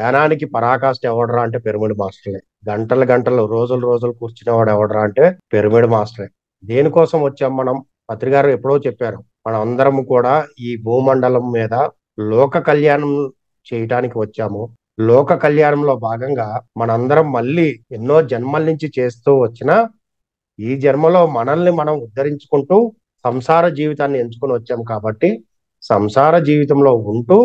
ధ్యానానికి పరాకాష్ట ఎవడరా అంటే పిరమిడ్ మాస్టర్లే. గంటలు గంటలు రోజులు రోజులు కూర్చునేవాడు ఎవడరా అంటే పిరమిడ్ మాస్టరే. దేనికోసం వచ్చాం మనం? పత్రికారు ఎప్పుడో చెప్పారు, మనం అందరం కూడా ఈ భూమండలం మీద లోక కళ్యాణం చేయటానికి వచ్చాము. లోక కళ్యాణంలో భాగంగా మనందరం మళ్ళీ ఎన్నో జన్మల నుంచి చేస్తూ వచ్చిన ఈ జన్మలో మనల్ని మనం ఉద్ధరించుకుంటూ సంసార జీవితాన్ని ఎంచుకొని వచ్చాం కాబట్టి సంసార జీవితంలో ఉంటూ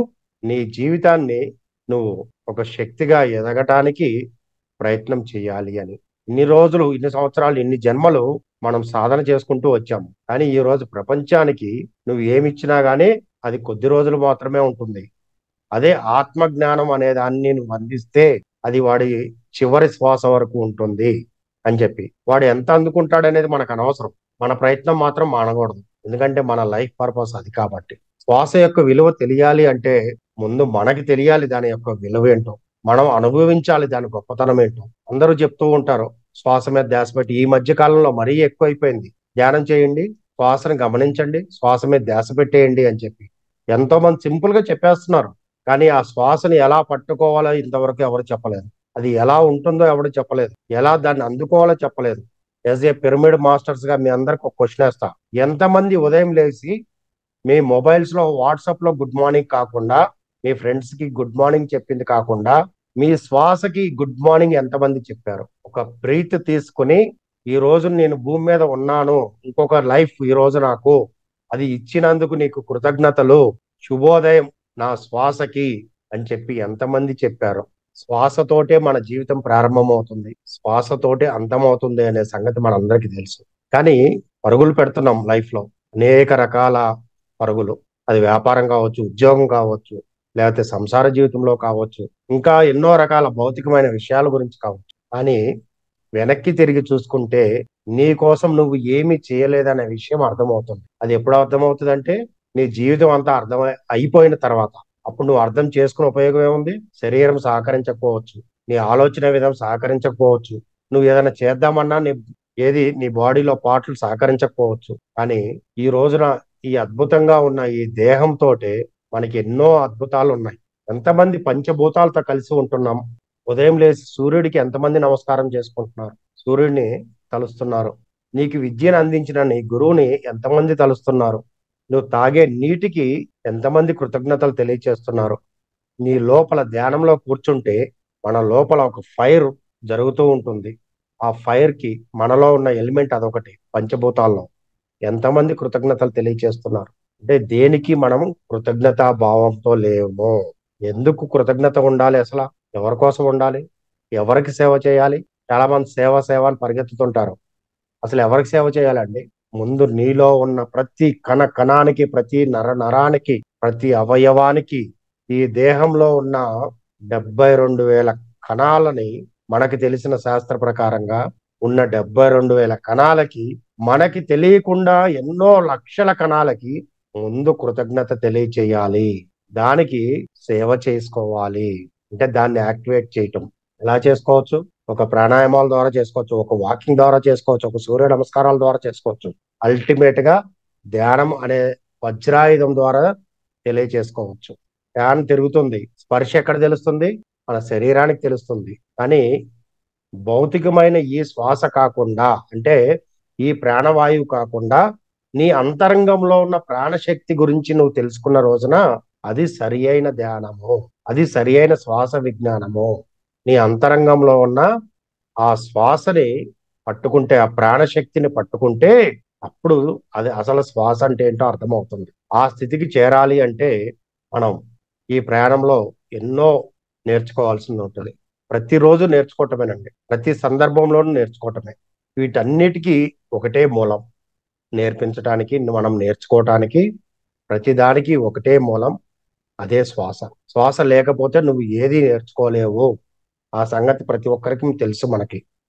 నీ జీవితాన్ని నువ్వు ఒక శక్తిగా ఎదగటానికి ప్రయత్నం చేయాలి అని. ఇన్ని రోజులు, ఇన్ని సంవత్సరాలు, ఇన్ని జన్మలు మనం సాధన చేసుకుంటూ వచ్చాము. కానీ ఈ రోజు ప్రపంచానికి నువ్వు ఏమిచ్చినా గానీ అది కొద్ది రోజులు మాత్రమే ఉంటుంది. అదే ఆత్మ జ్ఞానం అనే దాన్ని నువ్వు అందిస్తే అది వాడి చివరి శ్వాస వరకు ఉంటుంది అని చెప్పి. వాడు ఎంత అందుకుంటాడనేది మనకు అనవసరం. మన ప్రయత్నం మాత్రం మానకూడదు. ఎందుకంటే మన లైఫ్ పర్పస్ అది కాబట్టి. శ్వాస యొక్క విలువ తెలియాలి అంటే ముందు మనకి తెలియాలి దాని యొక్క విలువ ఏంటో. మనం అనుభవించాలి దాని గొప్పతనం ఏంటో. అందరూ చెప్తూ ఉంటారు శ్వాస మీద ధ్యాస పెట్టి. ఈ మధ్య కాలంలో మరీ ఎక్కువైపోయింది. ధ్యానం చేయండి, శ్వాసను గమనించండి, శ్వాస మీద ధ్యాస పెట్టేయండి అని చెప్పి ఎంతో మంది సింపుల్ గా చెప్పేస్తున్నారు. కానీ ఆ శ్వాసని ఎలా పట్టుకోవాలో ఇంతవరకు ఎవరు చెప్పలేదు. అది ఎలా ఉంటుందో ఎవరు చెప్పలేదు. ఎలా దాన్ని అందుకోవాలో చెప్పలేదు. యాజ్ ఏ పిరమిడ్ మాస్టర్స్ గా మీ అందరికి ఒక క్వశ్చన్ వేస్తా. ఎంతమంది ఉదయం లేచి మీ మొబైల్స్ లో వాట్సాప్ లో గుడ్ మార్నింగ్ కాకుండా, మీ ఫ్రెండ్స్ కి గుడ్ మార్నింగ్ చెప్పింది కాకుండా, మీ శ్వాసకి గుడ్ మార్నింగ్ ఎంతమంది చెప్పారు? ఒక బ్రీత్ తీసుకుని ఈ రోజు నేను భూమి మీద ఉన్నాను, ఇంకొక లైఫ్ ఈ రోజు నాకు అది ఇచ్చినందుకు నీకు కృతజ్ఞతలు, శుభోదయం నా శ్వాసకి అని చెప్పి ఎంతమంది చెప్పారు? శ్వాసతోటే మన జీవితం ప్రారంభమవుతుంది, శ్వాసతోటే అంతమవుతుంది అనే సంగతి మనందరికీ తెలుసు. కానీ పరుగులు పెడుతున్నాం లైఫ్ లో, అనేక రకాల పరుగులు. అది వ్యాపారం కావచ్చు, ఉద్యోగం కావచ్చు, లేకపోతే సంసార జీవితంలో కావచ్చు, ఇంకా ఎన్నో రకాల భౌతికమైన విషయాల గురించి కావచ్చు. కానీ వెనక్కి తిరిగి చూసుకుంటే నీ కోసం నువ్వు ఏమి చేయలేదనే విషయం అర్థమవుతుంది. అది ఎప్పుడు అర్థమవుతుంది అంటే నీ జీవితం అంతా అయిపోయిన తర్వాత. అప్పుడు నువ్వు అర్థం చేసుకునే ఉపయోగం ఏముంది? శరీరం సహకరించకపోవచ్చు, నీ ఆలోచన విధం సహకరించకపోవచ్చు, నువ్వు ఏదైనా చేద్దామన్నా నీ బాడీలో పార్ట్లు సహకరించకపోవచ్చు. కానీ ఈ రోజున ఈ అద్భుతంగా ఉన్న ఈ దేహంతో మనకి ఎన్నో అద్భుతాలు ఉన్నాయి. ఎంతమంది పంచభూతాలతో కలిసి ఉంటున్నాం. ఉదయం లేచి సూర్యుడికి ఎంతమంది నమస్కారం చేసుకుంటున్నారు, సూర్యుడిని తలుస్తున్నారు. నీకు విద్యను అందించిన నీ గురువుని ఎంతమంది తలుస్తున్నారు. నువ్వు తాగే నీటికి ఎంతమంది కృతజ్ఞతలు తెలియచేస్తున్నారు. నీ లోపల ధ్యానంలో కూర్చుంటే మన లోపల ఒక ఫైర్ జరుగుతూ ఉంటుంది. ఆ ఫైర్ కి మనలో ఉన్న ఎలిమెంట్ అదొకటి. పంచభూతాల్లో ఎంతమంది కృతజ్ఞతలు తెలియచేస్తున్నారు. అంటే దేనికి మనం కృతజ్ఞతా భావంతో లేము. ఎందుకు కృతజ్ఞత ఉండాలి? అసలు ఎవరి కోసం ఉండాలి? ఎవరికి సేవ చేయాలి? చాలా మంది సేవ సేవ అని పరిగెత్తుతుంటారు. అసలు ఎవరికి సేవ చేయాలండి? ముందు నీలో ఉన్న ప్రతి కణానికి, ప్రతి నరానికి, ప్రతి అవయవానికి, ఈ దేహంలో ఉన్న 72,000 కణాలని, మనకి తెలిసిన శాస్త్ర ప్రకారంగా ఉన్న 72,000 కణాలకి, మనకి తెలియకుండా ఎన్నో లక్షల కణాలకి ముందు కృతజ్ఞత తెలియచేయాలి. దానికి సేవ చేసుకోవాలి. అంటే దాన్ని యాక్టివేట్ చేయటం ఎలా చేసుకోవచ్చు? ఒక ప్రాణాయామాల ద్వారా చేసుకోవచ్చు, ఒక వాకింగ్ ద్వారా చేసుకోవచ్చు, ఒక సూర్య నమస్కారాల ద్వారా చేసుకోవచ్చు. అల్టిమేట్ గా ధ్యానం అనే వజ్రాయుధం ద్వారా తెలియచేసుకోవచ్చు. ధ్యానం తిరుగుతుంది, స్పర్శ ఎక్కడ తెలుస్తుంది? మన శరీరానికి తెలుస్తుంది. కానీ భౌతికమైన ఈ శ్వాస కాకుండా, అంటే ఈ ప్రాణవాయువు కాకుండా, నీ అంతరంగంలో ఉన్న ప్రాణశక్తి గురించి నువ్వు తెలుసుకున్న రోజున అది సరి అయిన ధ్యానము, అది సరి అయిన శ్వాస విజ్ఞానము. నీ అంతరంగంలో ఉన్న ఆ శ్వాసని పట్టుకుంటే, ఆ ప్రాణశక్తిని పట్టుకుంటే అప్పుడు అది అసలు శ్వాస అంటే ఏంటో అర్థమవుతుంది. ఆ స్థితికి చేరాలి అంటే మనం ఈ ప్రయాణంలో ఎన్నో నేర్చుకోవాల్సింది ఉంటుంది. ప్రతిరోజు నేర్చుకోవటమేనండి, ప్రతి సందర్భంలోనూ నేర్చుకోవటమే. వీటన్నిటికీ ఒకటే మూలం. నేర్పించడానికి, మనం నేర్చుకోవటానికి ప్రతిదానికి ఒకటే మూలం, అదే శ్వాస. శ్వాస లేకపోతే నువ్వు ఏది నేర్చుకోలేవు. ఆ సంగతి ప్రతి ఒక్కరికి తెలుసు.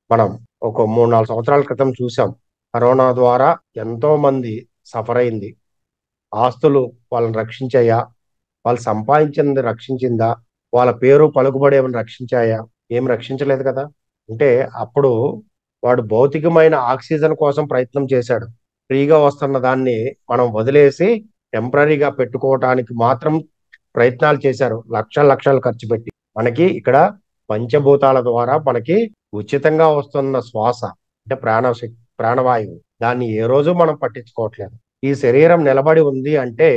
మనం ఒక 3-4 సంవత్సరాల క్రితం చూసాం. కరోనా ద్వారా ఎంతో మంది సఫర్ అయింది. ఆస్తులు వాళ్ళని రక్షించాయా? వాళ్ళు సంపాదించింది రక్షించిందా? వాళ్ళ పేరు పలుకుబడి ఏమైనా రక్షించాయా? ఏం రక్షించలేదు కదా. అంటే అప్పుడు వాడు భౌతికమైన ఆక్సిజన్ కోసం ప్రయత్నం చేశాడు. ఫ్రీగా వస్తున్న దాన్ని మనం వదిలేసి టెంపరీగా పెట్టుకోవటానికి మాత్రం ప్రయత్నాలు చేశారు, లక్షలు లక్షలు ఖర్చు పెట్టి. మనకి ఇక్కడ పంచభూతాల ద్వారా మనకి ఉచితంగా వస్తున్న శ్వాస అంటే ప్రాణవాయువు, దాన్ని ఏ రోజు మనం పట్టించుకోవట్లేదు. ఈ శరీరం నిలబడి ఉంది అంటే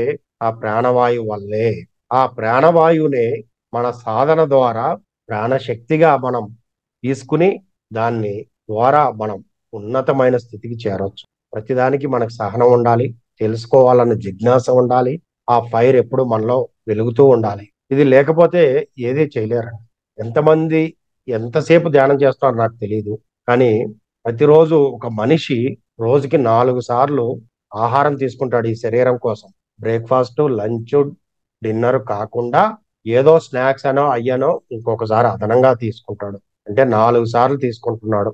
ఆ ప్రాణవాయువు వల్లే. ఆ ప్రాణవాయువునే మన సాధన ద్వారా ప్రాణశక్తిగా మనం తీసుకుని దాన్ని ద్వారా మనం ఉన్నతమైన స్థితికి చేరవచ్చు. ప్రతిదానికి మనకు సహనం ఉండాలి, తెలుసుకోవాలన్న జిజ్ఞాస ఉండాలి, ఆ ఫైర్ ఎప్పుడు మనలో వెలుగుతూ ఉండాలి. ఇది లేకపోతే ఏదీ చేయలేరండి. ఎంతమంది ఎంతసేపు ధ్యానం చేస్తారో నాకు తెలియదు, కానీ ప్రతిరోజు ఒక మనిషి రోజుకి 4 సార్లు ఆహారం తీసుకుంటాడు ఈ శరీరం కోసం. బ్రేక్ఫాస్ట్, లంచ్, డిన్నర్ కాకుండా ఏదో స్నాక్స్ అనో అయ్యనో ఇంకొకసారి అదనంగా తీసుకుంటాడు. అంటే 4 సార్లు తీసుకుంటున్నాడు.